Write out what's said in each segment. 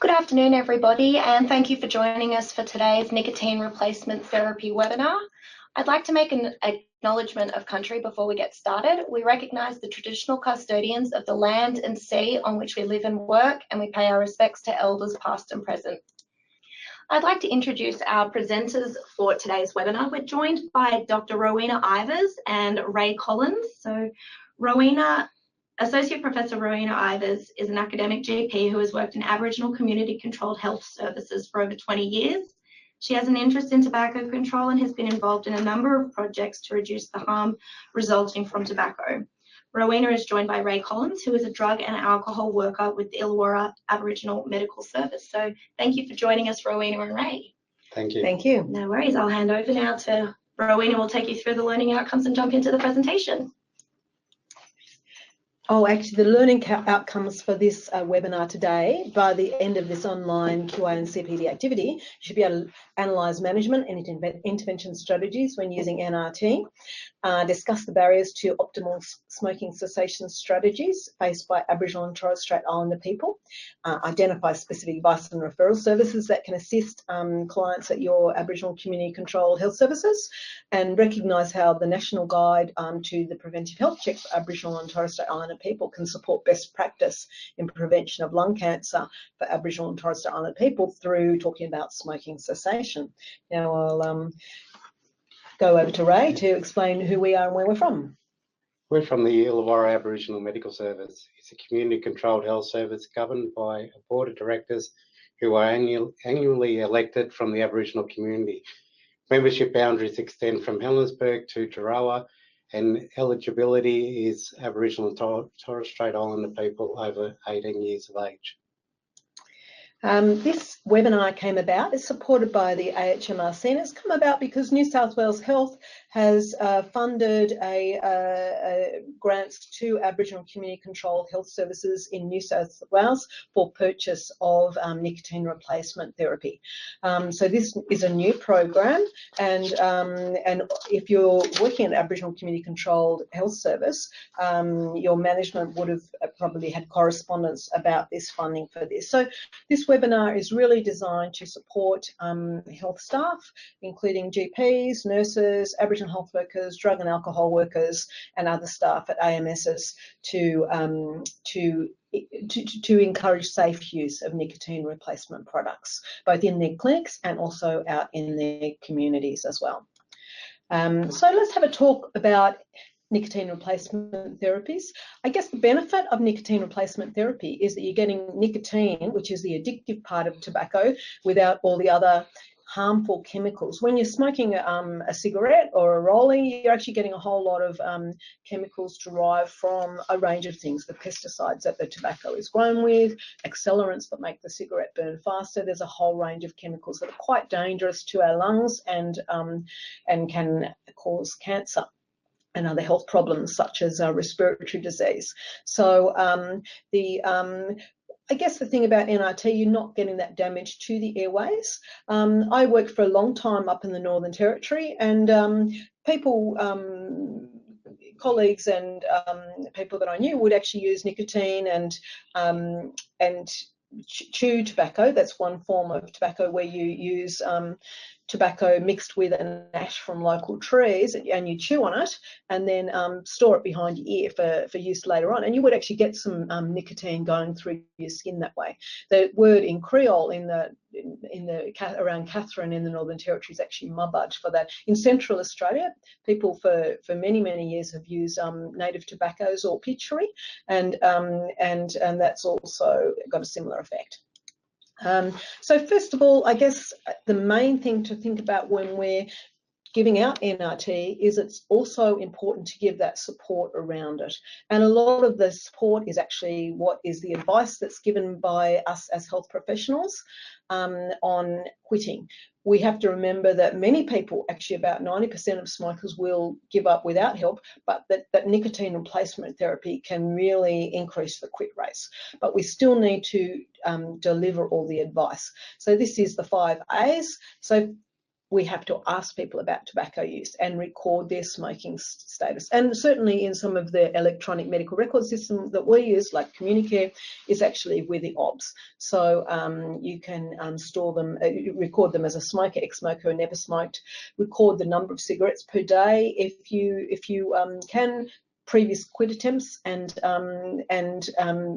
Good afternoon, everybody, and thank you for joining us for today's nicotine replacement therapy webinar. I'd like to make an acknowledgement of country before we get started. We recognise the traditional custodians of the land and sea on which we live and work, and we pay our respects to elders past and present. I'd like to introduce our presenters for today's webinar. We're joined by Dr. Rowena Ivers and Ray Collins. So Associate Professor Rowena Ivers is an academic GP who has worked in Aboriginal community-controlled health services for over 20 years. She has an interest in tobacco control and has been involved in a number of projects to reduce the harm resulting from tobacco. Rowena is joined by Ray Collins, who is a drug and alcohol worker with the Illawarra Aboriginal Medical Service. So thank you for joining us, Rowena and Ray. Thank you. Thank you. No worries. I'll hand over now to Rowena, who will take you through the learning outcomes and jump into the presentation. Oh, actually, the learning outcomes for this webinar today, by the end of this online QA and CPD activity, you should be able to analyse management and intervention strategies when using NRT, discuss the barriers to optimal smoking cessation strategies faced by Aboriginal and Torres Strait Islander people, identify specific advice and referral services that can assist clients at your Aboriginal community-controlled health services, and recognise how the National Guide to the Preventive Health Check for Aboriginal and Torres Strait Islander people can support best practice in prevention of lung cancer for Aboriginal and Torres Strait Islander people through talking about smoking cessation. Now I'll go over to Ray to explain who we are and where we're from. We're from the Illawarra Aboriginal Medical Service. It's a community-controlled health service governed by a board of directors who are annually elected from the Aboriginal community. Membership boundaries extend from Helensburgh to Tarawa, and eligibility is Aboriginal and Torres Strait Islander people over 18 years of age. This webinar came about, it's supported by the AHMRC, and it's come about because New South Wales Health has funded grants to Aboriginal community-controlled health services in New South Wales for purchase of nicotine replacement therapy. So this is a new program, and if you're working at Aboriginal community-controlled health service, your management would have probably had correspondence about this funding for this. So this webinar is really designed to support health staff, including GPs, nurses, Aboriginal health workers, drug and alcohol workers, and other staff at AMSs to encourage safe use of nicotine replacement products, both in their clinics and also out in their communities as well. So let's have a talk about nicotine replacement therapies. I guess the benefit of nicotine replacement therapy is that you're getting nicotine, which is the addictive part of tobacco, without all the other harmful chemicals. When you're smoking a cigarette or a rollie, you're actually getting a whole lot of chemicals derived from a range of things, the pesticides that the tobacco is grown with, accelerants that make the cigarette burn faster. There's a whole range of chemicals that are quite dangerous to our lungs and can cause cancer and other health problems such as respiratory disease. So I guess the thing about NRT, you're not getting that damage to the airways. I worked for a long time up in the Northern Territory, and colleagues and people that I knew would actually use nicotine and chew tobacco. That's one form of tobacco where you use tobacco mixed with an ash from local trees, and you chew on it and then store it behind your ear for use later on, and you would actually get some nicotine going through your skin that way. The word in Creole around Katherine in the Northern Territory is actually mubudge for that. In Central Australia, people for many years have used native tobaccos or pitchery, and that's also got a similar effect. So first of all, I guess the main thing to think about when we're giving out NRT is it's also important to give that support around it. And a lot of the support is actually what is the advice that's given by us as health professionals on quitting. We have to remember that many people, actually about 90% of smokers, will give up without help, but that nicotine replacement therapy can really increase the quit rates. But we still need to deliver all the advice. So this is the 5 A's. So we have to ask people about tobacco use and record their smoking status. And certainly in some of the electronic medical record systems that we use, like Communicare, is actually with the OBS. So you can store them, record them as a smoker, ex-smoker, who never smoked, record the number of cigarettes per day if you can, previous quit attempts, and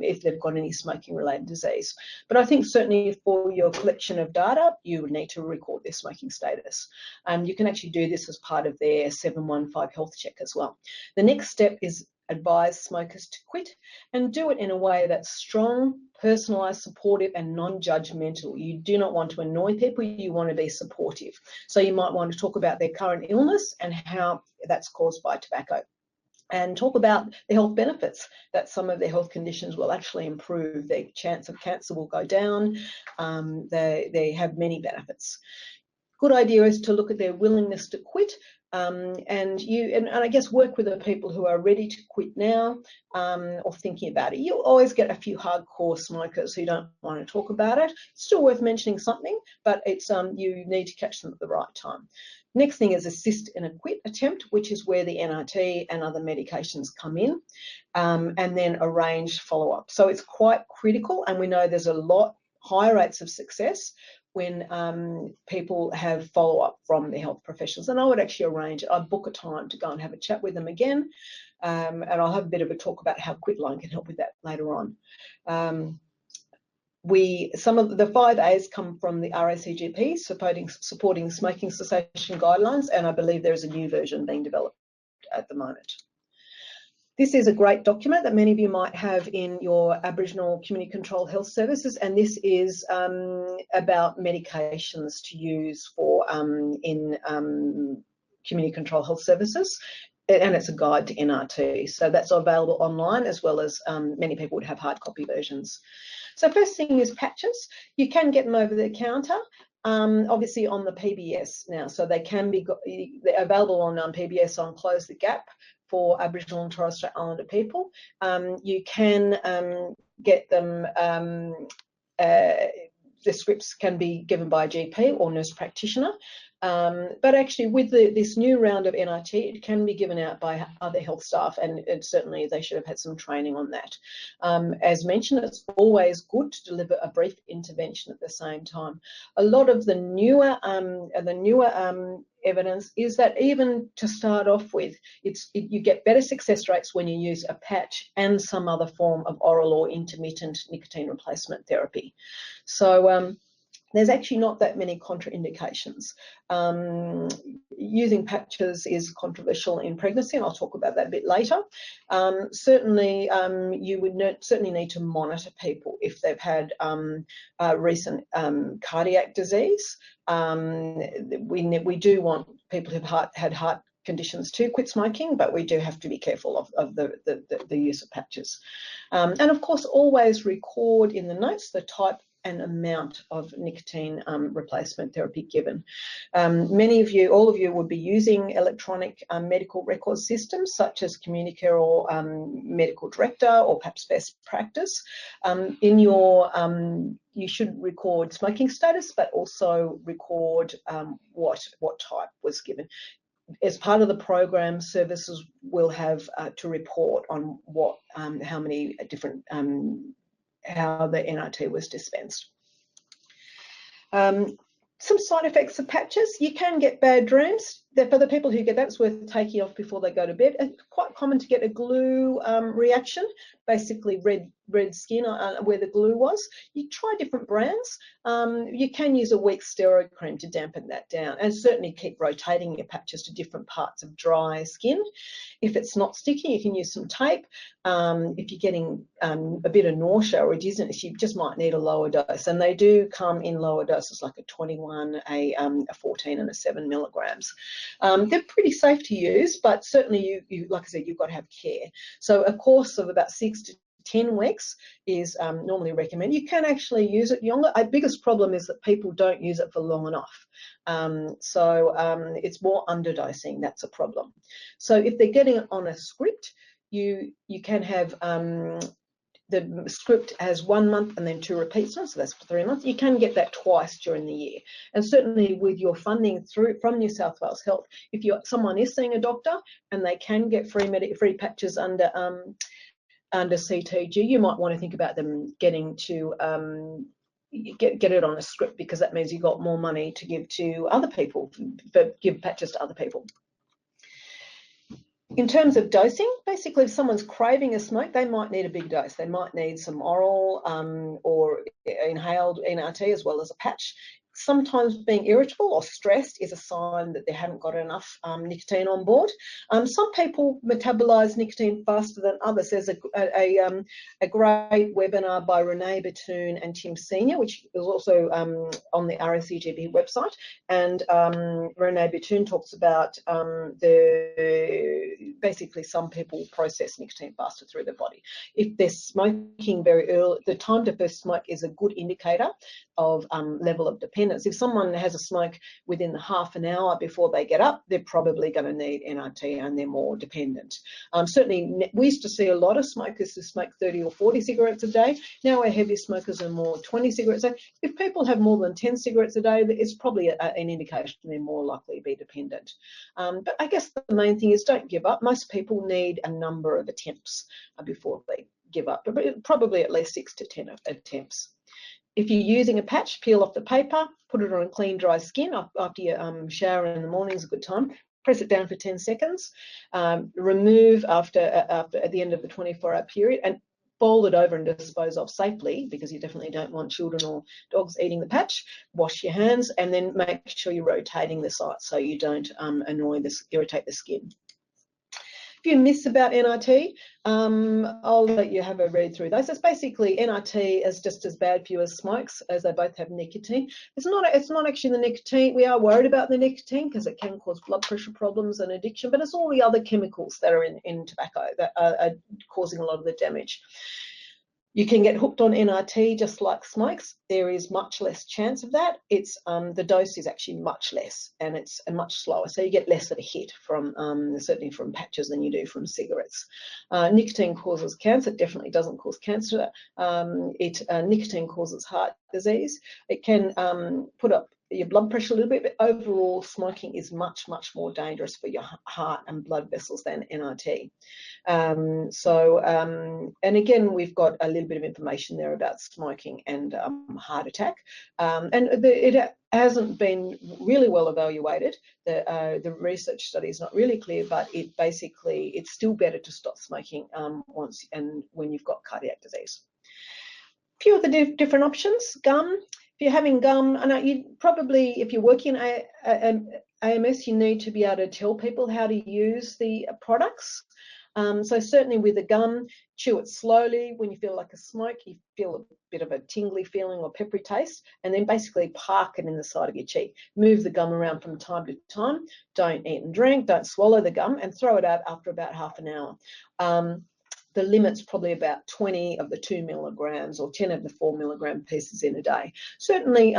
if they've got any smoking related disease. But I think certainly for your collection of data, you would need to record their smoking status. You can actually do this as part of their 715 health check as well. The next step is advise smokers to quit, and do it in a way that's strong, personalised, supportive and non-judgmental. You do not want to annoy people, you want to be supportive. So you might want to talk about their current illness and how that's caused by tobacco, and talk about the health benefits, that some of their health conditions will actually improve. Their chance of cancer will go down. They have many benefits. Good idea is to look at their willingness to quit, and I guess work with the people who are ready to quit now, or thinking about it. You'll always get a few hardcore smokers who don't want to talk about it. It's still worth mentioning something, but it's you need to catch them at the right time. Next thing is assist in a quit attempt, which is where the NRT and other medications come in, and then arrange follow-up. So it's quite critical, and we know there's a lot higher rates of success when people have follow-up from the health professionals. And I would actually arrange it. I'd book a time to go and have a chat with them again, and I'll have a bit of a talk about how Quitline can help with that later on. Some of the 5 A's come from the RACGP, supporting smoking cessation guidelines, and I believe there is a new version being developed at the moment. This is a great document that many of you might have in your Aboriginal Community Controlled Health Services, and this is about medications to use for in Community Controlled Health Services, and it's a guide to NRT. So that's available online, as well as many people would have hard copy versions. So first thing is patches. You can get them over the counter, obviously on the PBS now. So they can be they're available on PBS on Close the Gap for Aboriginal and Torres Strait Islander people. You can get them, the scripts can be given by a GP or nurse practitioner. But actually with this new round of NRT, it can be given out by other health staff, and certainly they should have had some training on that. As mentioned, it's always good to deliver a brief intervention at the same time. A lot of the newer evidence is that even to start off with, you get better success rates when you use a patch and some other form of oral or intermittent nicotine replacement therapy. So there's actually not that many contraindications. Using patches is controversial in pregnancy, and I'll talk about that a bit later. Certainly, you would certainly need to monitor people if they've had recent cardiac disease. We do want people who've had heart conditions to quit smoking, but we do have to be careful of the use of patches. And of course, always record in the notes the type and amount of nicotine replacement therapy given. Many of you, all of you, would be using electronic medical record systems such as Communicare or Medical Director, or perhaps Best Practice. In your you should record smoking status, but also record what type was given. As part of the program, services will have to report on what, how many different how the NRT was dispensed. Some side effects of patches: you can get bad dreams. For the people who get that, it's worth taking off before they go to bed. It's quite common to get a glue reaction, basically red skin where the glue was. You try different brands. You can use a weak steroid cream to dampen that down, and certainly keep rotating your patches to different parts of dry skin. If it's not sticky, you can use some tape. If you're getting a bit of nausea or dizziness, you just might need a lower dose, and they do come in lower doses, like a 21, a 14 and a 7 milligrams. They're pretty safe to use, but certainly you like I said, you've got to have care. So a course of about 6 to 10 weeks is normally recommended. You can actually use it longer. Our biggest problem is that people don't use it for long enough. It's more underdosing, that's a problem. So if they're getting it on a script, you can have the script has 1 month and then 2 repeats, so that's for 3 months. You can get that twice during the year. And certainly with your funding from New South Wales Health, if someone is seeing a doctor and they can get free patches under CTG, you might want to think about them getting to get it on a script, because that means you've got more money to give to other people, but give patches to other people. In terms of dosing, basically if someone's craving a smoke, they might need a big dose. They might need some oral or inhaled NRT as well as a patch. Sometimes being irritable or stressed is a sign that they haven't got enough nicotine on board. Some people metabolise nicotine faster than others. There's a great webinar by Renee Batoon and Tim Senior, which is also on the RACGP website. And Renee Batoon talks about basically some people process nicotine faster through their body. If they're smoking very early, the time to first smoke is a good indicator of level of dependence. If someone has a smoke within half an hour before they get up, they're probably going to need NRT and they're more dependent. Certainly, we used to see a lot of smokers who smoke 30 or 40 cigarettes a day. Now our heavy smokers are more 20 cigarettes a day. If people have more than 10 cigarettes a day, it's probably an indication they're more likely to be dependent. But I guess the main thing is don't give up. Most people need a number of attempts before they give up, but probably at least 6 to 10 attempts. If you're using a patch, peel off the paper, put it on a clean, dry skin. After you shower in the morning is a good time. Press it down for 10 seconds. Remove after at the end of the 24-hour period, and fold it over and dispose of safely, because you definitely don't want children or dogs eating the patch. Wash your hands and then make sure you're rotating the site so you don't irritate the skin. A few myths about NRT. I'll let you have a read through those. It's basically NRT is just as bad for you as smokes, as they both have nicotine. It's not actually the nicotine. We are worried about the nicotine because it can cause blood pressure problems and addiction, but it's all the other chemicals that are in tobacco that are causing a lot of the damage. You can get hooked on NRT just like smokes. There is much less chance of that. It's the dose is actually much less and it's much slower. So you get less of a hit from certainly from patches than you do from cigarettes. Nicotine causes cancer. It definitely doesn't cause cancer. Nicotine causes heart disease. It can put up your blood pressure a little bit, but overall smoking is much, much more dangerous for your heart and blood vessels than NRT. And again, we've got a little bit of information there about smoking and heart attack. It hasn't been really well evaluated. The research study is not really clear, but it's still better to stop smoking once and when you've got cardiac disease. A few of the different options. Gum. If you're having gum, I know you probably, if you're working AMS, you need to be able to tell people how to use the products. So certainly with the gum, chew it slowly. When you feel like a smoke, you feel a bit of a tingly feeling or peppery taste, and then basically park it in the side of your cheek. Move the gum around from time to time. Don't eat and drink. Don't swallow the gum, and throw it out after about half an hour. The limit's probably about 20 of the 2 milligrams or 10 of the 4 milligram pieces in a day. Certainly,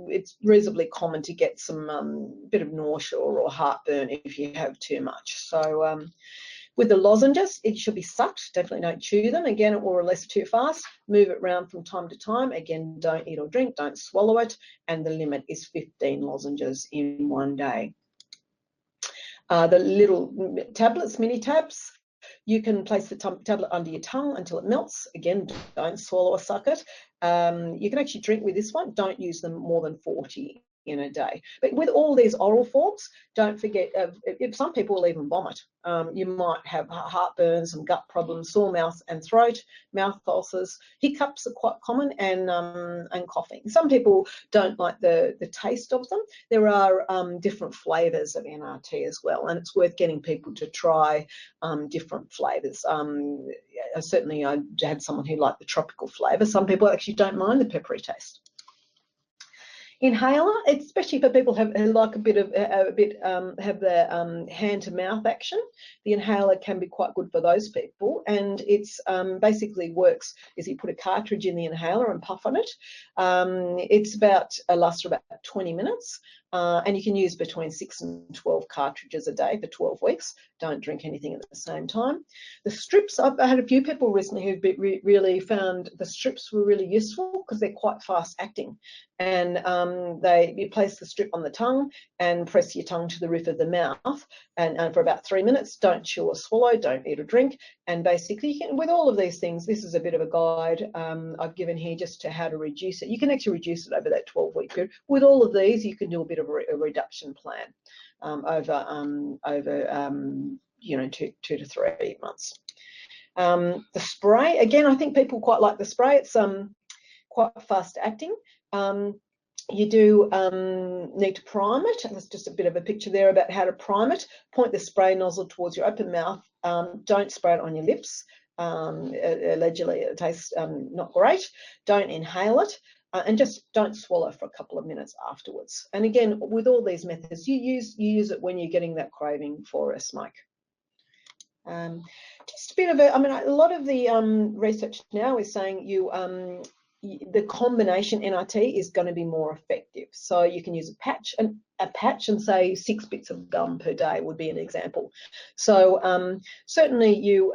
it's reasonably common to get some bit of nausea or heartburn if you have too much. So with the lozenges, it should be sucked. Definitely don't chew them. Again, it will release too fast. Move it around from time to time. Again, don't eat or drink. Don't swallow it. And the limit is 15 lozenges in one day. The little tablets, mini tabs, you can place the tablet under your tongue until it melts. Again, don't swallow or suck it. You can actually drink with this one. Don't use them more than 40 in a day. But with all these oral forms, don't forget, some people will even vomit. You might have heartburn, some gut problems, sore mouth and throat, mouth ulcers. Hiccups are quite common, and coughing. Some people don't like the taste of them. There are different flavours of NRT as well, and it's worth getting people to try different flavours. Certainly, I had someone who liked the tropical flavour. Some people actually don't mind the peppery taste. Inhaler, especially for people who like have the hand to mouth action. The inhaler can be quite good for those people, and it's basically works is you put a cartridge in the inhaler and puff on it. It's lasts for about 20 minutes. and you can use between 6 and 12 cartridges a day for 12 weeks. Don't drink anything at the same time. The strips, I've had a few people recently who really found the strips were really useful because they're quite fast acting. And you place the strip on the tongue and press your tongue to the roof of the mouth, and for about 3 minutes, don't chew or swallow, don't eat or drink. And basically, you can, with all of these things, this is a bit of a guide I've given here just to how to reduce it. You can actually reduce it over that 12-week period. With all of these, you can do a bit of a reduction plan over 2 to 3 months. The spray, again, I think people quite like the spray. It's quite fast acting. You do need to prime it. There's just a bit of a picture there about how to prime it. Point the spray nozzle towards your open mouth. Don't spray it on your lips. Allegedly, it tastes not great. Don't inhale it. And just don't swallow for a couple of minutes afterwards. And again, with all these methods, you use it when you're getting that craving for a smoke. Just a bit of a lot of the research now is saying the combination NRT is going to be more effective. So you can use a patch and say 6 bits of gum per day would be an example. So certainly you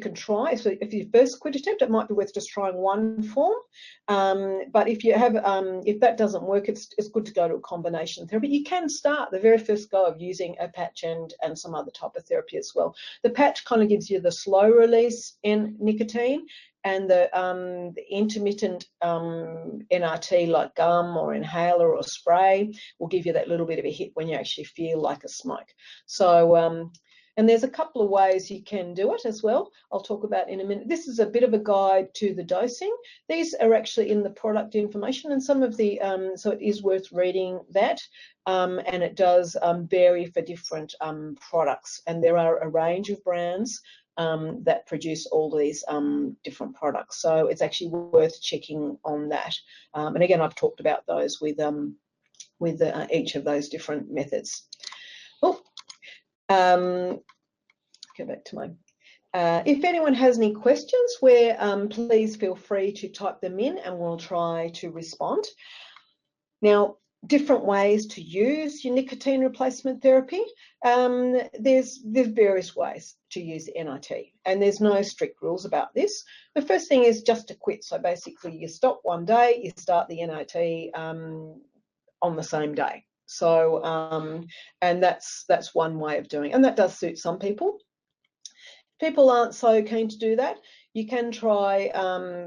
can try. So if your first quit attempt, it might be worth just trying one form. But if you have if that doesn't work, it's good to go to a combination therapy. You can start the very first go of using a patch and some other type of therapy as well. The patch kind of gives you the slow release in nicotine, and the intermittent NRT like gum or inhaler or spray will give you that little bit of a hit when you actually feel like a smoke. So, and there's a couple of ways you can do it as well. I'll talk about in a minute. This is a bit of a guide to the dosing. These are actually in the product information, and some of the, so it is worth reading that. And it does vary for different products, and there are a range of brands that produce all these different products. So it's actually worth checking on that. And again, I've talked about those with each of those different methods. Oh, go back to my. If anyone has any questions, please feel free to type them in, and we'll try to respond. Now, different ways to use your nicotine replacement therapy. There's various ways to use the NRT, and there's no strict rules about this. The first thing is just to quit. So basically, you stop one day, you start the NRT on the same day. So and that's one way of doing it, and that does suit some people. People aren't so keen to do that. You can try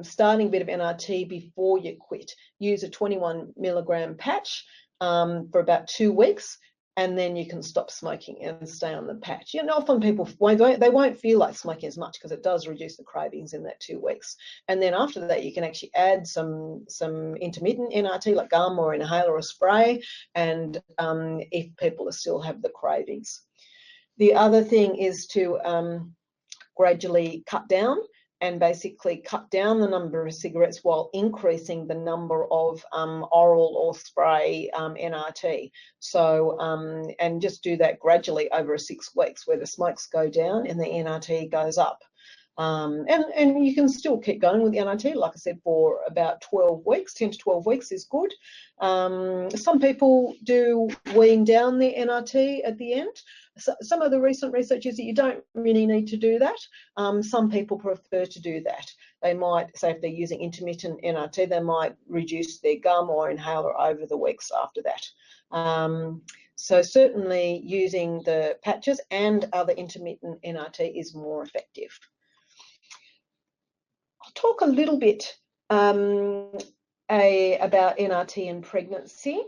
starting a bit of NRT before you quit. Use a 21 milligram patch for about 2 weeks, and then you can stop smoking and stay on the patch. You know, often people won't feel like smoking as much because it does reduce the cravings in that 2 weeks. And then after that, you can actually add some intermittent NRT like gum or inhaler or spray, and if people still have the cravings. The other thing is to gradually cut down and basically cut down the number of cigarettes while increasing the number of oral or spray NRT. So, and just do that gradually over 6 weeks, where the smokes go down and the NRT goes up. And you can still keep going with the NRT, like I said, for about 12 weeks, 10 to 12 weeks is good. Some people do wean down the NRT at the end. So some of the recent research is that you don't really need to do that. Some people prefer to do that. They might, say if they're using intermittent NRT, they might reduce their gum or inhaler over the weeks after that. So certainly using the patches and other intermittent NRT is more effective. I'll talk a little bit about NRT and pregnancy.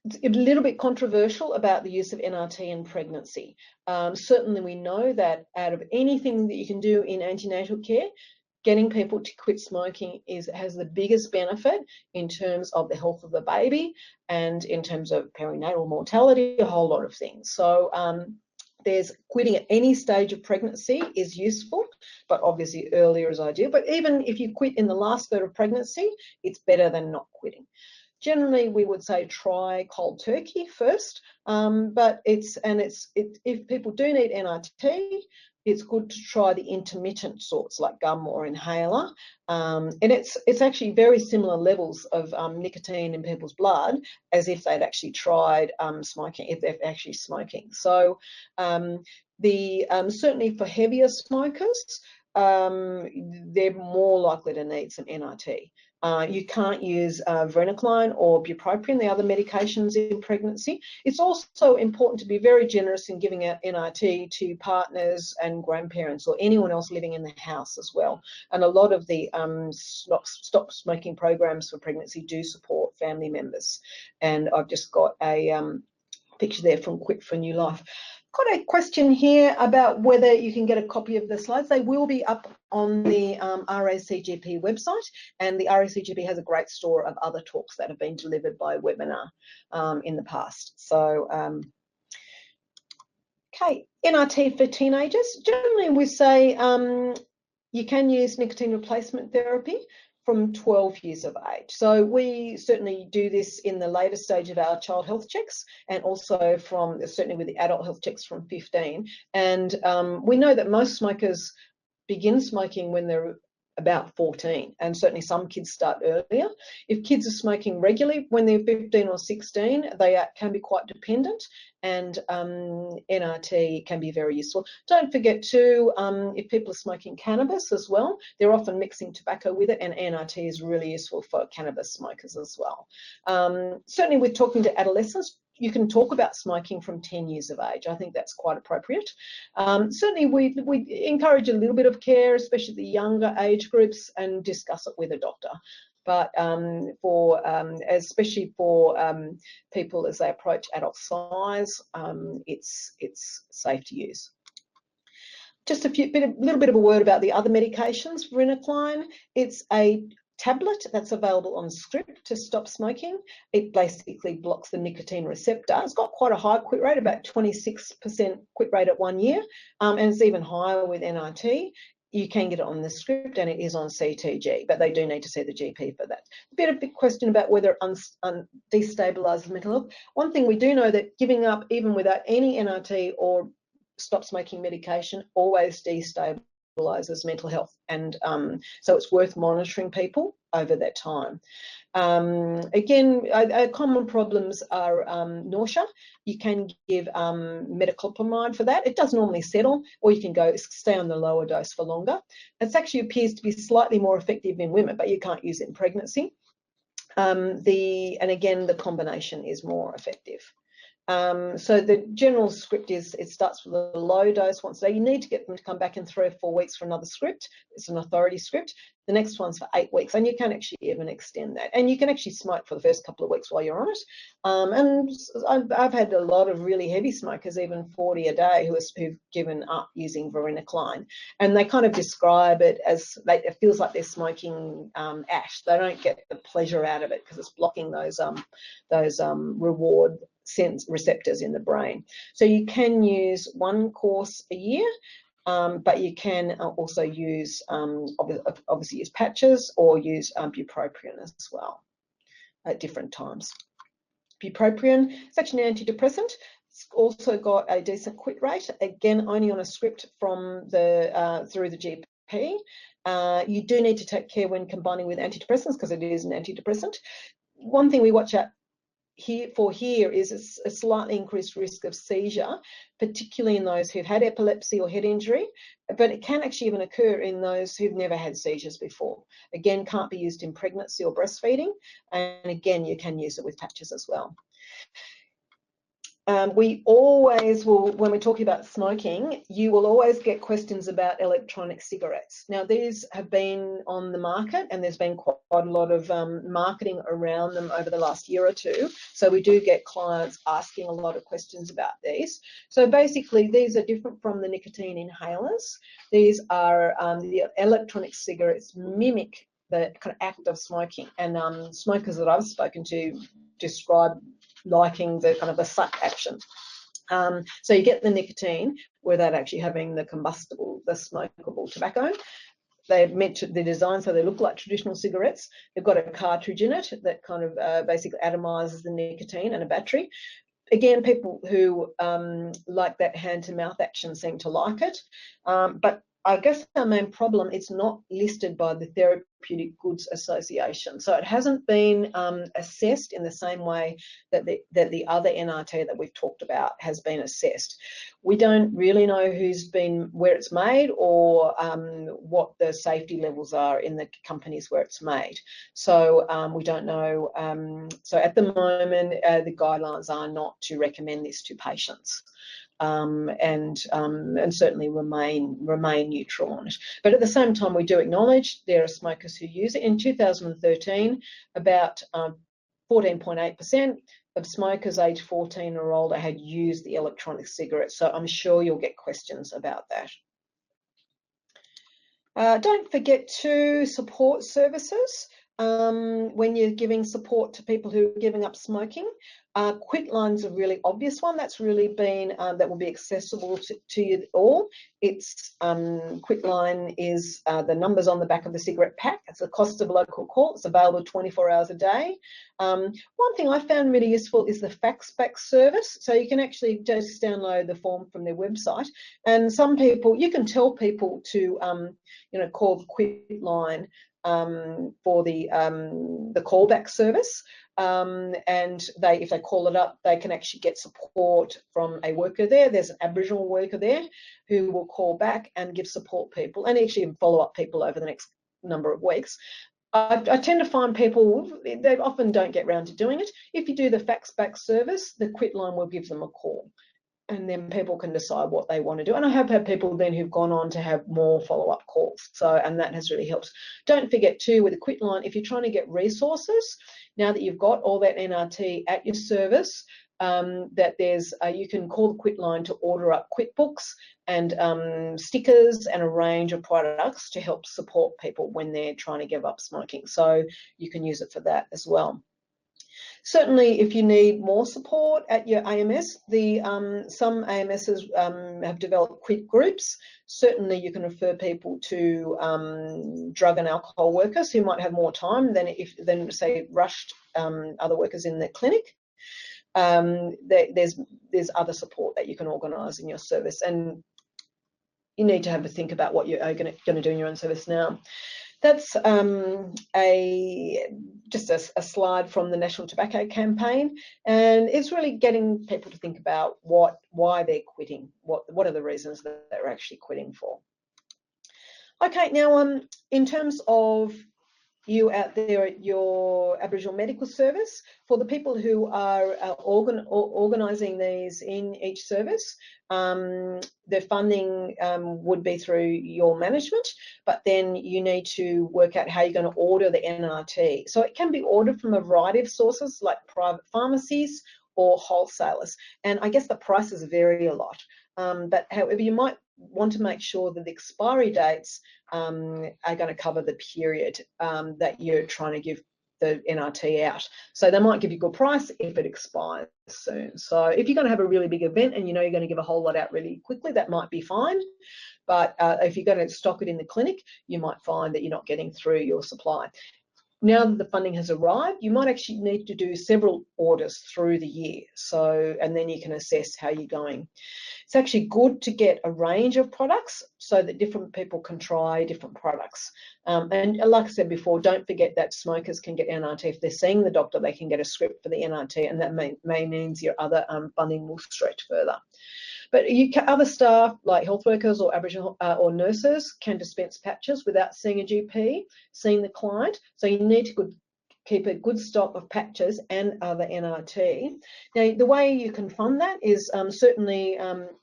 It's a little bit controversial about the use of NRT in pregnancy. Certainly we know that out of anything that you can do in antenatal care, getting people to quit smoking has the biggest benefit in terms of the health of the baby and in terms of perinatal mortality, a whole lot of things. So there's quitting at any stage of pregnancy is useful, but obviously earlier is ideal. But even if you quit in the last third of pregnancy, it's better than not quitting. Generally, we would say try cold turkey first, but if people do need NRT, it's good to try the intermittent sorts like gum or inhaler. And it's actually very similar levels of nicotine in people's blood as if they'd actually tried smoking, if they're actually smoking. So certainly for heavier smokers, they're more likely to need some NIT. You can't use varenicline or bupropion, the other medications in pregnancy. It's also important to be very generous in giving out NIT to partners and grandparents or anyone else living in the house as well. And a lot of the stop smoking programs for pregnancy do support family members. And I've just got a picture there from Quit for New Life. Got a question here about whether you can get a copy of the slides. They will be up on the RACGP website, and the RACGP has a great store of other talks that have been delivered by webinar in the past. So, okay, NIT for teenagers. Generally, we say you can use nicotine replacement therapy from 12 years of age. So we certainly do this in the later stage of our child health checks, and also certainly with the adult health checks from 15. And we know that most smokers begin smoking when they're about 14, and certainly some kids start earlier. If kids are smoking regularly when they're 15 or 16, they can be quite dependent, and NIT can be very useful. Don't forget too, if people are smoking cannabis as well, they're often mixing tobacco with it, and NIT is really useful for cannabis smokers as well. Certainly with talking to adolescents, you can talk about smoking from 10 years of age. I think that's quite appropriate. Certainly we encourage a little bit of care, especially the younger age groups, and discuss it with a doctor. But especially for people as they approach adult size, it's safe to use. Just a little bit of a word about the other medications. Varenicline, it's a tablet that's available on script to stop smoking. It basically blocks the nicotine receptor. It's got quite a high quit rate, about 26% quit rate at 1 year, and it's even higher with NIT. You can get it on the script, and it is on CTG, but they do need to see the GP for that. A big question about whether it destabilises mental health. One thing we do know that giving up even without any NIT or stop smoking medication always destabilises mental health, and so it's worth monitoring people over that time. Again, common problems are nausea. You can give metoclopramide for that. It does normally settle, or you can stay on the lower dose for longer. It actually appears to be slightly more effective in women, but you can't use it in pregnancy. And again, the combination is more effective. So the general script is it starts with a low dose once a day. You need to get them to come back in 3 or 4 weeks for another script. It's an authority script. The next one's for 8 weeks, and you can actually even extend that. And you can actually smoke for the first couple of weeks while you're on it. And I've had a lot of really heavy smokers, even 40 a day, who've given up using varenicline. And they kind of describe it as it feels like they're smoking ash. They don't get the pleasure out of it because it's blocking those reward sense receptors in the brain. So you can use 1 course a year, but you can also use obviously use patches or use bupropion as well at different times. Bupropion is actually an antidepressant. It's also got a decent quit rate, again only on a script from through the GP. You do need to take care when combining with antidepressants because it is an antidepressant. One thing we watch out here is a slightly increased risk of seizure, particularly in those who've had epilepsy or head injury, but it can actually even occur in those who've never had seizures before. Again, can't be used in pregnancy or breastfeeding, and again, you can use it with patches as well. We always will, when we're talking about smoking, you will always get questions about electronic cigarettes. Now, these have been on the market, and there's been quite a lot of marketing around them over the last year or two. So we do get clients asking a lot of questions about these. So basically, these are different from the nicotine inhalers. These are the electronic cigarettes mimic the kind of act of smoking, and smokers that I've spoken to describe liking the kind of the suck action. So you get the nicotine without actually having the combustible, the smokable tobacco. They're meant to, they're designed so they look like traditional cigarettes. They've got a cartridge in it that kind of basically atomizes the nicotine and a battery. again, people who like that hand-to-mouth action seem to like it, but I guess our main problem, it's not listed by the Therapeutic Goods Association. So it hasn't been assessed in the same way that the other NRT that we've talked about has been assessed. We don't really know where it's made, or what the safety levels are in the companies where it's made. So we don't know. So at the moment, the guidelines are not to recommend this to patients. And certainly remain neutral on it. But at the same time, we do acknowledge there are smokers who use it. In 2013, about 14.8% of smokers aged 14 or older had used the electronic cigarette. So I'm sure you'll get questions about that. Don't forget to support services. When you're giving support to people who are giving up smoking. Quitline's a really obvious one. That's really been, that will be accessible to you all. It's Quitline is the numbers on the back of the cigarette pack. It's the cost of a local call. It's available 24 hours a day. One thing I found really useful is the faxback service. So you can actually just download the form from their website. And some people, you can tell people to, call the Quitline for the callback service, and if they call it up, they can actually get support from a worker there. There's an Aboriginal worker there who will call back and give support people, and actually follow up people over the next number of weeks. I tend to find people, they often don't get around to doing it. If you do the faxback service, the Quitline will give them a call, and then people can decide what they want to do. And I have had people then who've gone on to have more follow-up calls. So, and that has really helped. Don't forget too, with the Quitline, if you're trying to get resources, now that you've got all that NRT at your service, that there's, you can call the Quitline to order up QuitBooks and stickers and a range of products to help support people when they're trying to give up smoking. So you can use it for that as well. Certainly, if you need more support at your AMS, some AMSs have developed quit groups. Certainly, you can refer people to drug and alcohol workers who might have more time than say rushed other workers in the clinic. There's other support that you can organise in your service, and you need to have a think about what you're going to do in your own service now. That's just a slide from the National Tobacco Campaign, and it's really getting people to think about why they're quitting, what are the reasons that they're actually quitting for. Okay, now in terms of you out there at your Aboriginal Medical Service, for the people who are organising these in each service, the funding would be through your management, but then you need to work out how you're going to order the NRT. So it can be ordered from a variety of sources like private pharmacies or wholesalers, and I guess the prices vary a lot. But however, you might want to make sure that the expiry dates are going to cover the period that you're trying to give the NRT out. So they might give you a good price if it expires soon. So if you're going to have a really big event and you know you're going to give a whole lot out really quickly, that might be fine. But if you're going to stock it in the clinic, you might find that you're not getting through your supply. Now that the funding has arrived, you might actually need to do several orders through the year. So, and then you can assess how you're going. It's actually good to get a range of products so that different people can try different products. And like I said before, don't forget that smokers can get NRT. If they're seeing the doctor, they can get a script for the NRT, and that may means your other funding will stretch further. But other staff, like health workers or Aboriginal or nurses, can dispense patches without seeing a GP, seeing the client. So you need to keep a good stock of patches and other NRT. Now, the way you can fund that is certainly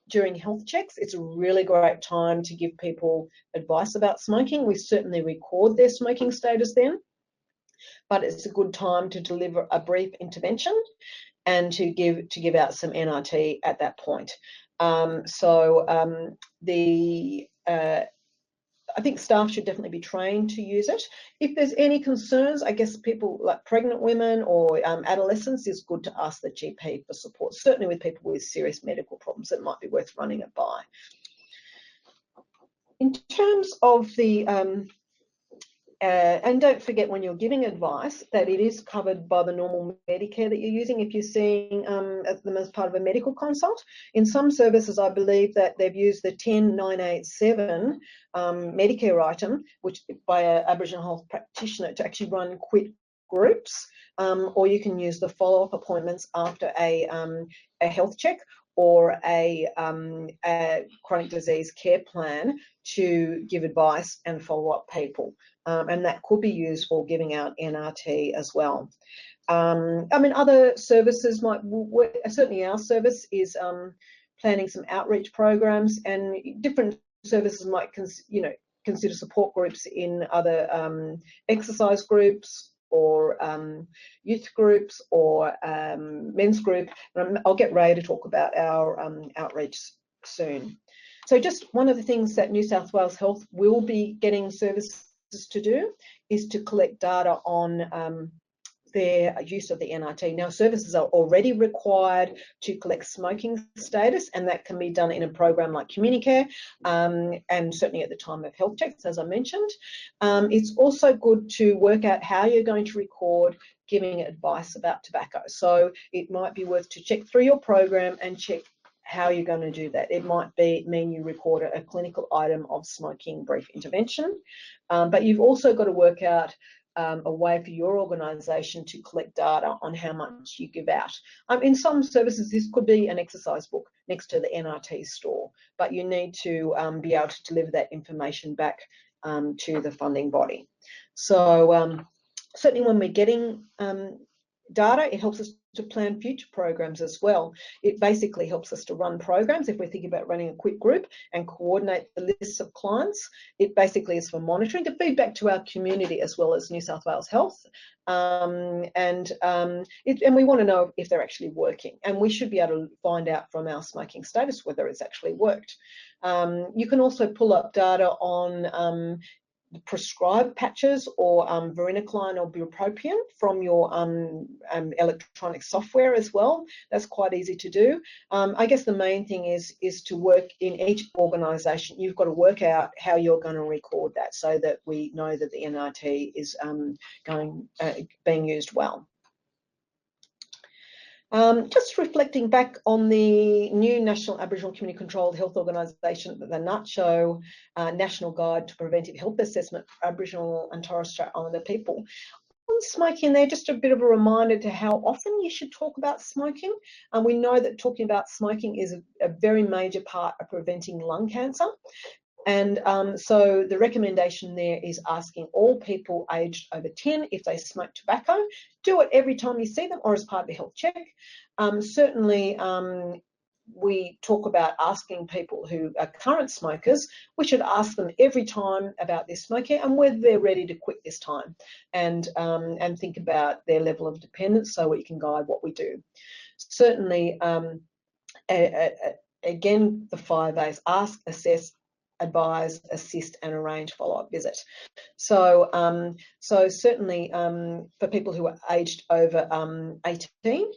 during health checks. It's a really great time to give people advice about smoking. We certainly record their smoking status then, but it's a good time to deliver a brief intervention and to give out some NRT at that point. I think staff should definitely be trained to use it. If there's any concerns, I guess people like pregnant women or adolescents, is good to ask the GP for support. Certainly with people with serious medical problems, it might be worth running it by. In terms of the and don't forget when you're giving advice that it is covered by the normal Medicare that you're using if you're seeing them as part of a medical consult. In some services, I believe that they've used the 10987 Medicare item, which by an Aboriginal health practitioner, to actually run quick groups, or you can use the follow-up appointments after a health check or a chronic disease care plan to give advice and follow up people. And that could be used for giving out NRT as well. I mean, other services might, certainly our service is planning some outreach programs, and different services might consider support groups in other exercise groups or youth groups or men's group. I'll get Ray to talk about our outreach soon. So just one of the things that New South Wales Health will be getting services to do is to collect data on their use of the NRT. Now, services are already required to collect smoking status, and that can be done in a program like Communicare, and certainly at the time of health checks, as I mentioned. It's also good to work out how you're going to record giving advice about tobacco. So it might be worth to check through your program and check how you're going to do that. It might mean you record a clinical item of smoking brief intervention, but you've also got to work out a way for your organisation to collect data on how much you give out. In some services, this could be an exercise book next to the NRT store, but you need to be able to deliver that information back to the funding body. So certainly when we're getting data, it helps us to plan future programs as well. It basically helps us to run programs. If we're thinking about running a quick group and coordinate the lists of clients, it basically is for monitoring, to feed back to our community as well as New South Wales Health. And we want to know if they're actually working, and we should be able to find out from our smoking status whether it's actually worked. You can also pull up data on prescribed patches or varenicline or bupropion from your electronic software as well. That's quite easy to do. I guess the main thing is to work in each organisation. You've got to work out how you're going to record that so that we know that the NRT is being used well. Just reflecting back on the new National Aboriginal Community Controlled Health Organisation, the NACCHO National Guide to Preventive Health Assessment for Aboriginal and Torres Strait Islander people. On smoking there, just a bit of a reminder to how often you should talk about smoking. We know that talking about smoking is a very major part of preventing lung cancer. And so the recommendation there is asking all people aged over 10 if they smoke tobacco. Do it every time you see them or as part of the health check. Certainly, we talk about asking people who are current smokers, we should ask them every time about their smoking and whether they're ready to quit this time, and think about their level of dependence so we can guide what we do. Certainly, again, the 5 A's: ask, assess, advise, assist, and arrange follow-up visit. So, certainly for people who are aged over 18,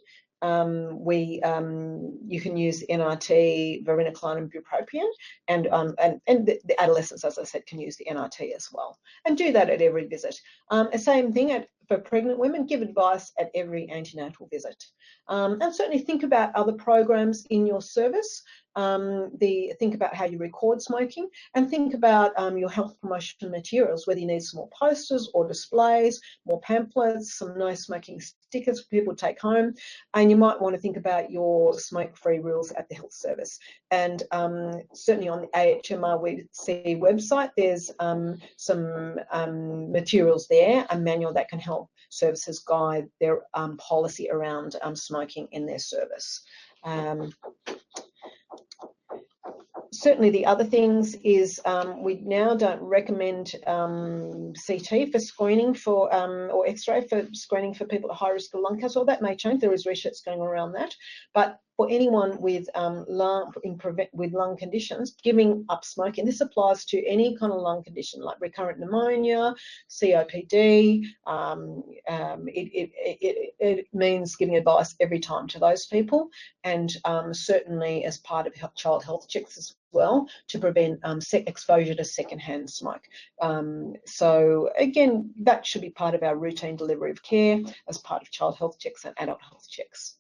you can use NRT, varenicline, and bupropion, and the adolescents, as I said, can use the NRT as well, and do that at every visit. The same thing for pregnant women: give advice at every antenatal visit, and certainly think about other programs in your service. Think about how you record smoking, and think about your health promotion materials, whether you need some more posters or displays, more pamphlets, some no smoking stickers for people to take home, and you might want to think about your smoke-free rules at the health service. And certainly on the AHMRC website, there's some materials there, a manual that can help services guide their policy around smoking in their service. Certainly the other things is we now don't recommend CT for screening for or X-ray for screening for people at high risk of lung cancer. Well, that may change. There is research going around that, but for anyone with with lung conditions, giving up smoking. This applies to any kind of lung condition like recurrent pneumonia, COPD. It means giving advice every time to those people, and certainly as part of child health checks as well, to prevent exposure to secondhand smoke. So again, that should be part of our routine delivery of care as part of child health checks and adult health checks.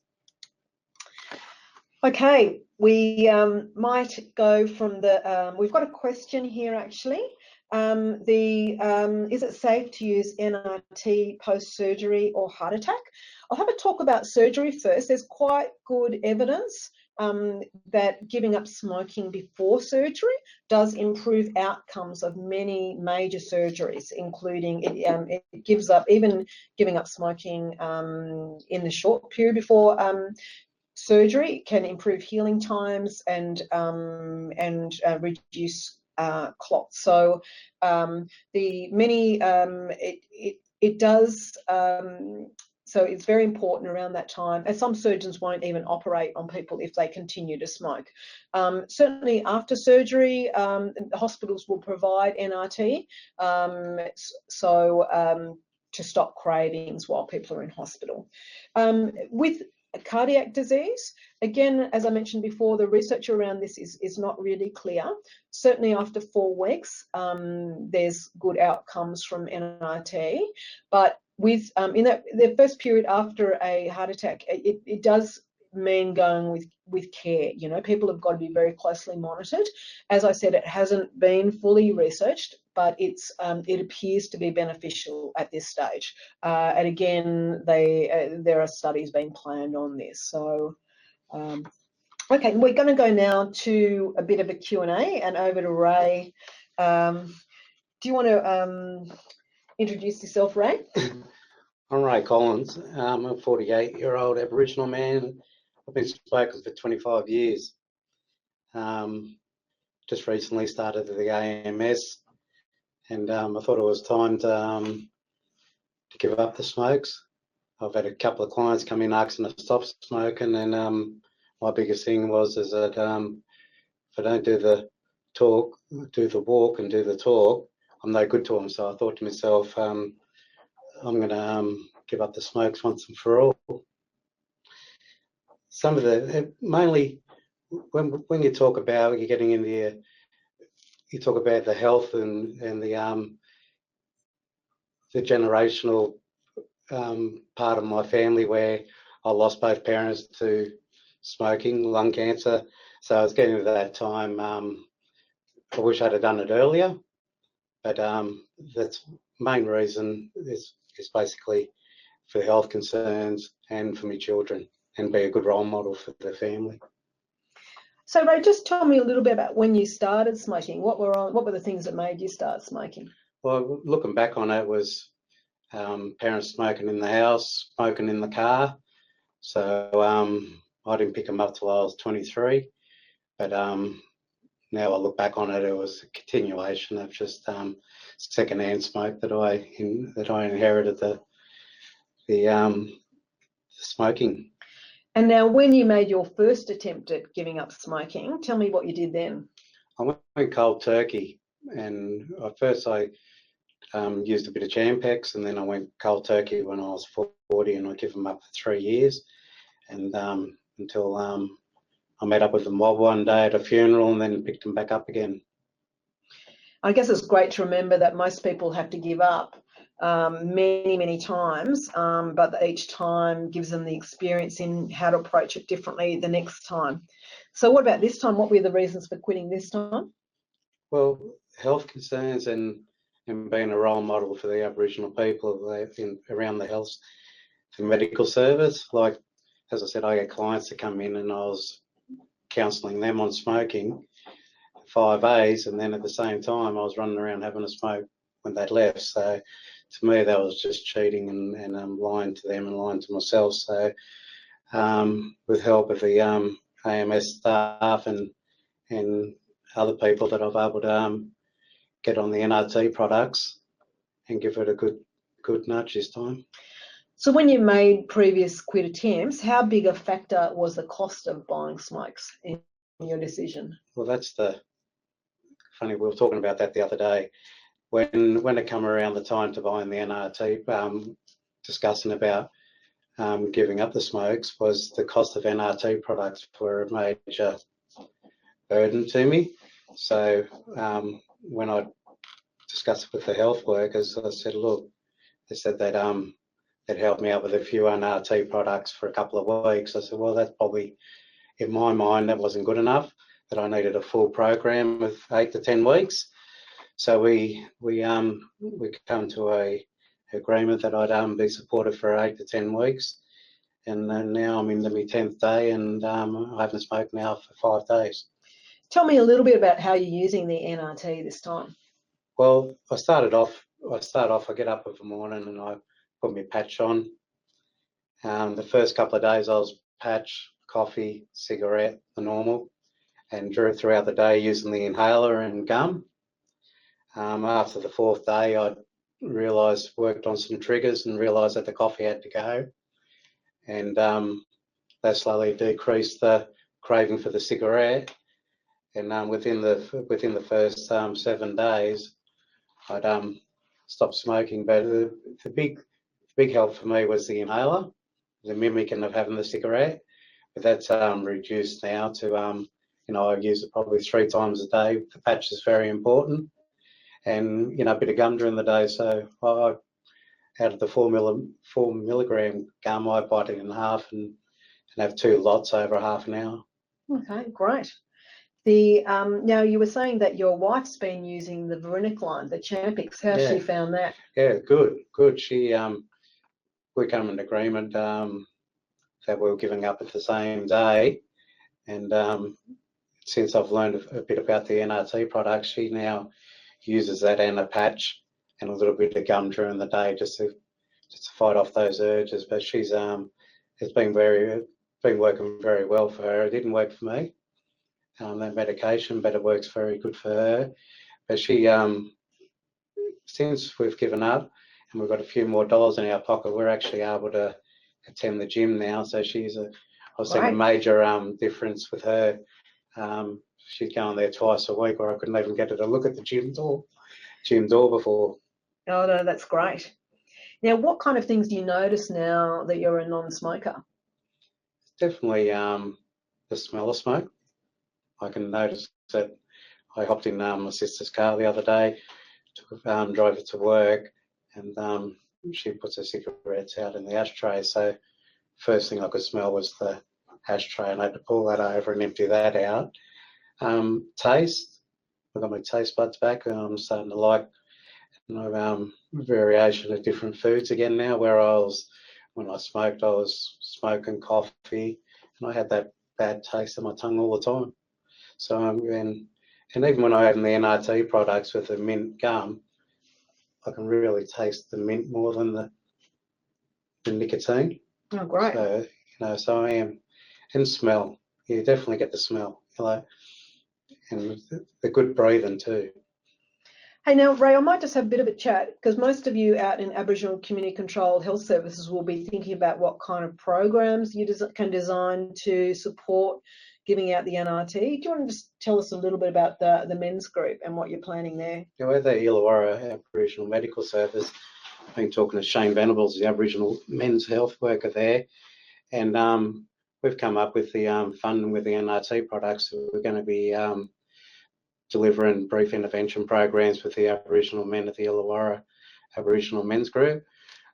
Okay, we might go from the, we've got a question here actually. Is it safe to use NRT post-surgery or heart attack? I'll have a talk about surgery first. There's quite good evidence that giving up smoking before surgery does improve outcomes of many major surgeries, including it gives up, even giving up smoking in the short period before surgery can improve healing times and reduce clots. So it does. So it's very important around that time, and some surgeons won't even operate on people if they continue to smoke. Certainly after surgery, the hospitals will provide NRT, to stop cravings while people are in hospital. With cardiac disease, again, as I mentioned before, the research around this is not really clear. Certainly after 4 weeks, there's good outcomes from NRT, but with in the first period after a heart attack, it does mean going with care. You know, people have got to be very closely monitored. As I said, it hasn't been fully researched, but it appears to be beneficial at this stage. And again, there are studies being planned on this. So, okay, we're going to go now to a bit of a Q&A and over to Ray. Do you want to introduce yourself, Ray? I'm Ray Collins. I'm a 48-year-old Aboriginal man. I've been smoking for 25 years. Just recently started the AMS, and I thought it was time to give up the smokes. I've had a couple of clients come in asking to stop smoking, and my biggest thing was that if I don't do the talk, do the walk and do the talk, I'm no good to them. So I thought to myself, I'm going to give up the smokes once and for all. Some of the, mainly when you talk about, you're getting in the, you talk about the health and the generational part of my family where I lost both parents to smoking, lung cancer. So I was getting to that time. I wish I'd have done it earlier, but that's main reason is basically for health concerns and for my children, and be a good role model for the family. So Ray, just tell me a little bit about when you started smoking. What were the things that made you start smoking? Well, looking back on it, was parents smoking in the house, smoking in the car. So I didn't pick them up till I was 23, but now I look back on it, it was a continuation of just secondhand smoke that I inherited the smoking. And now, when you made your first attempt at giving up smoking, tell me what you did then. I went cold turkey, and at first I used a bit of Champex, and then I went cold turkey when I was 40, and I gave them up for 3 years, and until I met up with the mob one day at a funeral, and then picked them back up again. I guess it's great to remember that most people have to give up many times, but each time gives them the experience in how to approach it differently the next time. So what about this time? What were the reasons for quitting this time? Well, health concerns and being a role model for the Aboriginal people around the health and medical service. Like, as I said, I get clients that come in and I was counselling them on smoking 5 A's, and then at the same time I was running around having a smoke when they left. So to me that was just cheating and lying to them and lying to myself. So with help of the AMS staff and other people that I've able to get on the NRT products and give it a good nudge this time. So when you made previous quit attempts, how big a factor was the cost of buying smokes in your decision? Well, that's the funny. We were talking about that the other day when it come around the time to buying the NRT, discussing about giving up the smokes, was the cost of NRT products were a major burden to me. So when I discussed with the health workers, I said, look, they said that they'd help me out with a few NRT products for a couple of weeks. I said, well, that's probably, in my mind, that wasn't good enough, that I needed a full program of 8 to 10 weeks. So we come to a agreement that I'd be supported for 8 to 10 weeks. And then now I'm into my 10th day, and I haven't smoked now for 5 days. Tell me a little bit about how you're using the NRT this time. Well, I get up in the morning and I put my patch on. The first couple of days I was patch, coffee, cigarette, the normal, and throughout the day using the inhaler and gum. After the 4th day, I worked on some triggers and realised that the coffee had to go. And that slowly decreased the craving for the cigarette. And within the first 7 days, I'd stopped smoking. But the big help for me was the inhaler, the mimicking of having the cigarette. But that's reduced now to I use it probably 3 times a day. The patch is very important, and a bit of gum during the day. So out of the 4 milligram gum, I bite it in half and have 2 lots over half an hour. Okay, great. Now you were saying that your wife's been using the Varenicline, the Champix. How's she found that? Yeah, good. She we come in agreement that we were giving up at the same day, and since I've learned a bit about the NRT products, she now uses that and a patch and a little bit of gum during the day just to fight off those urges. But she's it's been working very well for her. It didn't work for me, that medication, but it works very good for her. But she since we've given up and we've got a few more dollars in our pocket, we're actually able to attend the gym now. So I've seen a major difference with her. She's going there twice a week, or I couldn't even get her to look at the gym door before. Oh no, that's great. Now, what kind of things do you notice now that you're a non-smoker? Definitely the smell of smoke. I can notice that. I hopped in my sister's car the other day, drove it to work, and she puts her cigarettes out in the ashtray. So first thing I could smell was the ashtray, and I had to pull that over and empty that out. Taste, I've got my taste buds back, and I'm starting to like variation of different foods again now. When I smoked, I was smoking coffee, and I had that bad taste in my tongue all the time. So and even when I have the NRT products with the mint gum, I can really taste the mint more than the nicotine. Oh, great. So so I am, and smell. You definitely get the smell, and the good breathing too. Hey, now, Ray, I might just have a bit of a chat, because most of you out in Aboriginal community-controlled health services will be thinking about what kind of programs you can design to support giving out the NRT. Do you want to just tell us a little bit about the men's group and what you're planning there? We're the Illawarra Aboriginal Medical Service. I've been talking to Shane Venables, the Aboriginal men's health worker there, and we've come up with the funding with the NRT products. So we're going to be delivering brief intervention programs with the Aboriginal men at the Illawarra Aboriginal Men's Group,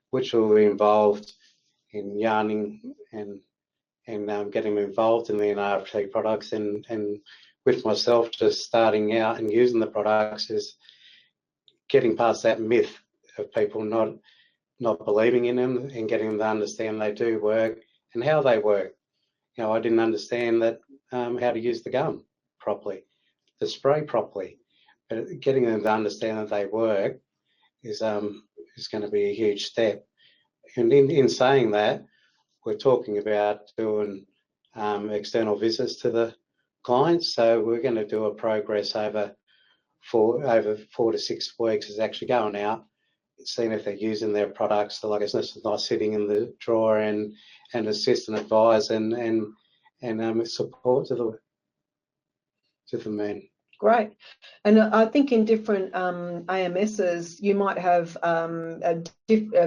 which will be involved in yarning and getting involved in the NRT products, and with myself just starting out and using the products is getting past that myth of people not believing in them and getting them to understand they do work and how they work. I didn't understand that how to use the gum properly, to spray properly, but getting them to understand that they work is going to be a huge step. And in saying that, we're talking about doing external visits to the clients. So we're going to do a progress over 4 to 6 weeks, is actually going out seeing if they're using their products. So like it's nice sitting in the drawer and assist and advise and support to the men. Great. And I think in different AMSs, you might have a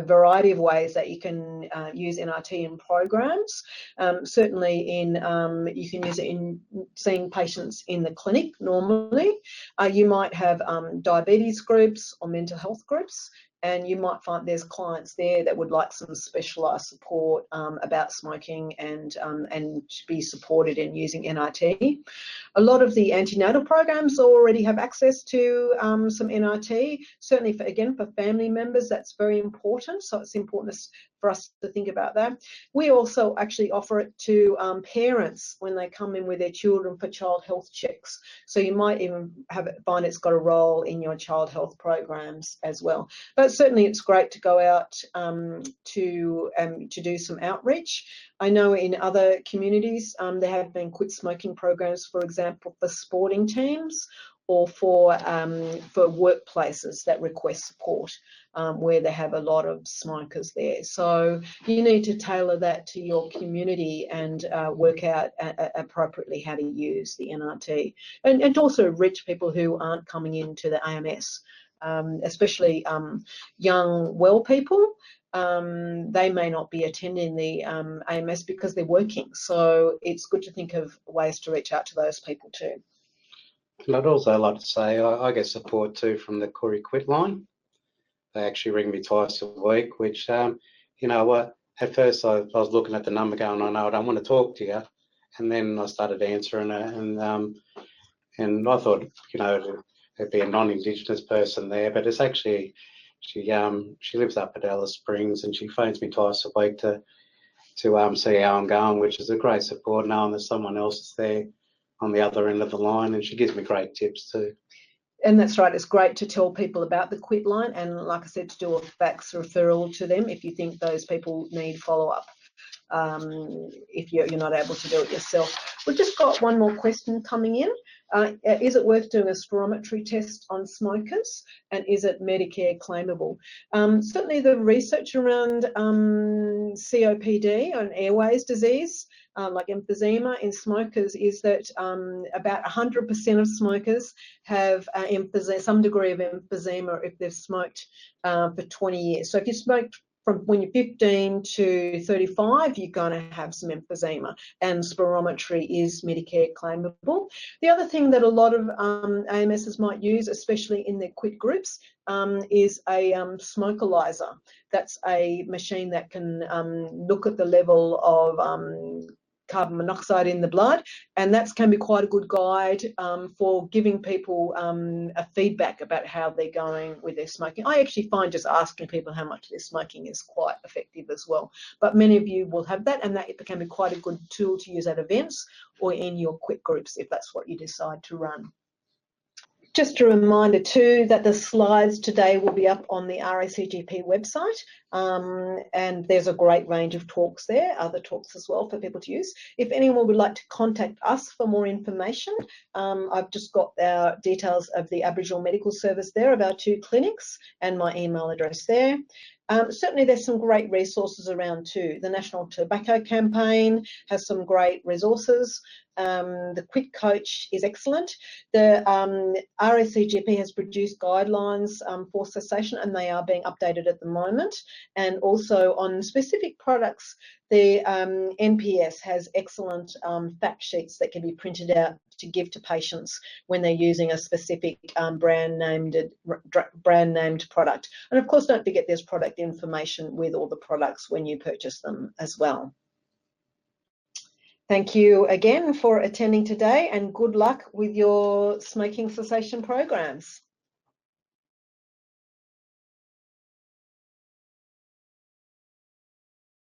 variety of ways that you can use NRT in programs. Certainly you can use it in seeing patients in the clinic normally. You might have diabetes groups or mental health groups, and you might find there's clients there that would like some specialised support about smoking and be supported in using NRT. A lot of the antenatal programs already have access to some NRT. Certainly, for family members, that's very important. So it's important for us to think about that. We also actually offer it to parents when they come in with their children for child health checks. So you might even find it's got a role in your child health programs as well. But certainly, it's great to go out to do some outreach. I know in other communities there have been quit smoking programs, for example, for sporting teams or for workplaces that request support where they have a lot of smokers there. So you need to tailor that to your community and work out appropriately how to use the NRT and also reach people who aren't coming into the AMS, especially young, well people. They may not be attending the AMS because they're working. So it's good to think of ways to reach out to those people too. And I'd also like to say I get support too from the Koori Quit line. They actually ring me twice a week, which, you know what, at first I was looking at the number going, I know I don't want to talk to you. And then I started answering it and I thought, you know, there'd be a non-Indigenous person there, but it's actually, she lives up at Alice Springs and she phones me twice a week to see how I'm going, which is a great support knowing that someone else is there on the other end of the line, and she gives me great tips too. And that's right, it's great to tell people about the Quit line and, like I said, to do a fax referral to them if you think those people need follow-up, if you're not able to do it yourself. We've just got one more question coming in. Is it worth doing a spirometry test on smokers, and is it Medicare claimable? Certainly the research around COPD and airways disease, like emphysema in smokers, is that about 100% of smokers have some degree of emphysema if they've smoked for 20 years. So if you smoked from when you're 15 to 35, you're going to have some emphysema, and spirometry is Medicare claimable. The other thing that a lot of AMSs might use, especially in their quit groups, is a smokalyzer. That's a machine that can look at the level of carbon monoxide in the blood, and that can be quite a good guide for giving people a feedback about how they're going with their smoking. I actually find just asking people how much they're smoking is quite effective as well. But many of you will have that, and that can be quite a good tool to use at events or in your quit groups if that's what you decide to run. Just a reminder too that the slides today will be up on the RACGP website, and there's a great range of talks there, other talks as well for people to use. If anyone would like to contact us for more information, I've just got our details of the Aboriginal Medical Service there, of our 2 clinics, and my email address there. Certainly there's some great resources around too. The National Tobacco Campaign has some great resources. The Quit Coach is excellent. The RACGP has produced guidelines for cessation, and they are being updated at the moment. And also on specific products, the NPS has excellent fact sheets that can be printed out to give to patients when they're using a specific brand named product. And of course, don't forget there's product information with all the products when you purchase them as well. Thank you again for attending today, and good luck with your smoking cessation programs.